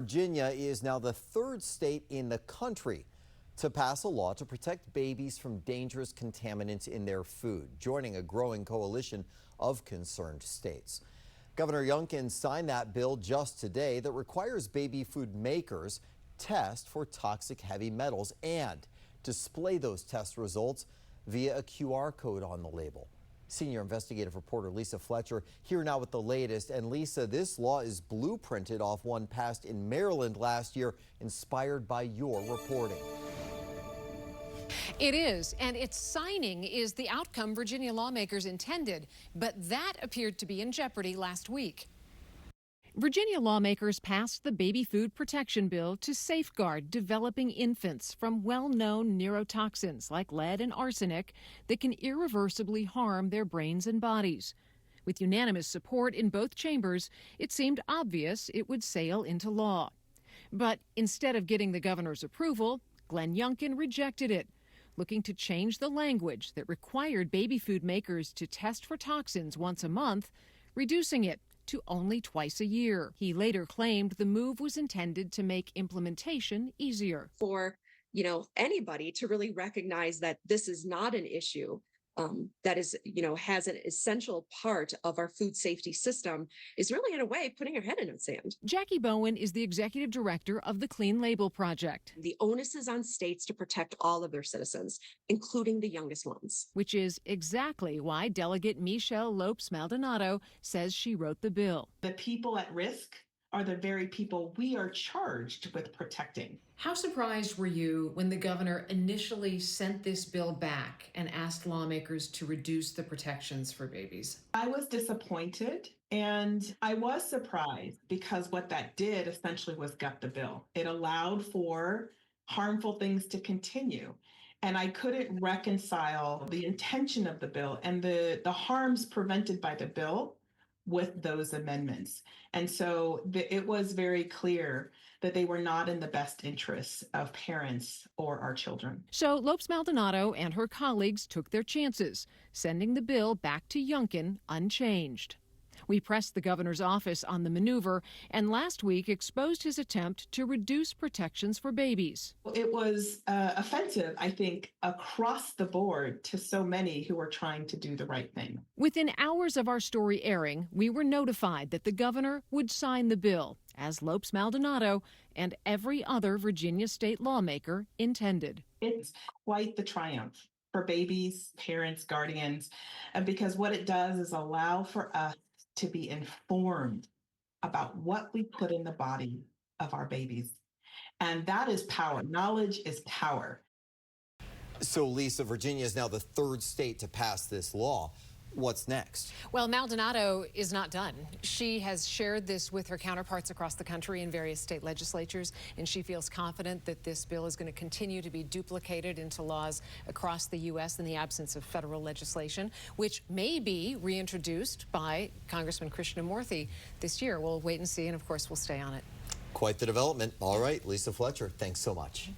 Virginia is now the third state in the country to pass a law to protect babies from dangerous contaminants in their food, joining a growing coalition of concerned states. Governor Youngkin signed that bill just today that requires baby food makers test for toxic heavy metals and display those test results via a QR code on the label. Senior investigative reporter Lisa Fletcher here now with the latest. And Lisa, this law is blueprinted off one passed in Maryland last year, inspired by your reporting. It is, and its signing is the outcome Virginia lawmakers intended, but that appeared to be in jeopardy last week. Virginia lawmakers passed the Baby Food Protection Bill to safeguard developing infants from well-known neurotoxins like lead and arsenic that can irreversibly harm their brains and bodies. With unanimous support in both chambers, it seemed obvious it would sail into law. But instead of getting the governor's approval, Glenn Youngkin rejected it, looking to change the language that required baby food makers to test for toxins once a month, reducing it to only twice a year. He later claimed the move was intended to make implementation easier. For, anybody to really recognize that this is not an issue that is, has an essential part of our food safety system is really, in a way, putting her head in the sand. Jackie Bowen is the executive director of the Clean Label Project. The onus is on states to protect all of their citizens, including the youngest ones. Which is exactly why Delegate Michelle Lopes-Maldonado says she wrote the bill. The people at risk are the very people we are charged with protecting. How surprised were you when the governor initially sent this bill back and asked lawmakers to reduce the protections for babies? I was disappointed and I was surprised because what that did essentially was gut the bill. It allowed for harmful things to continue. And I couldn't reconcile the intention of the bill and the harms prevented by the bill with those amendments. And so it was very clear that they were not in the best interests of parents or our children. So Lopes-Maldonado and her colleagues took their chances, sending the bill back to Youngkin unchanged. We pressed the governor's office on the maneuver and last week exposed his attempt to reduce protections for babies. It was offensive, I think, across the board to so many who were trying to do the right thing. Within hours of our story airing, we were notified that the governor would sign the bill, as Lopes-Maldonado and every other Virginia state lawmaker intended. It's quite the triumph for babies, parents, guardians, because what it does is allow for us to be informed about what we put in the body of our babies. And that is power. Knowledge is power. So, Lisa, Virginia is now the third state to pass this law. What's next? Well, Maldonado is not done. She has shared this with her counterparts across the country in various state legislatures, and she feels confident that this bill is going to continue to be duplicated into laws across the U.S. in the absence of federal legislation, which may be reintroduced by Congressman Krishnamurthy this year. We'll wait and see, and of course, we'll stay on it. Quite the development. All right, Lisa Fletcher, thanks so much.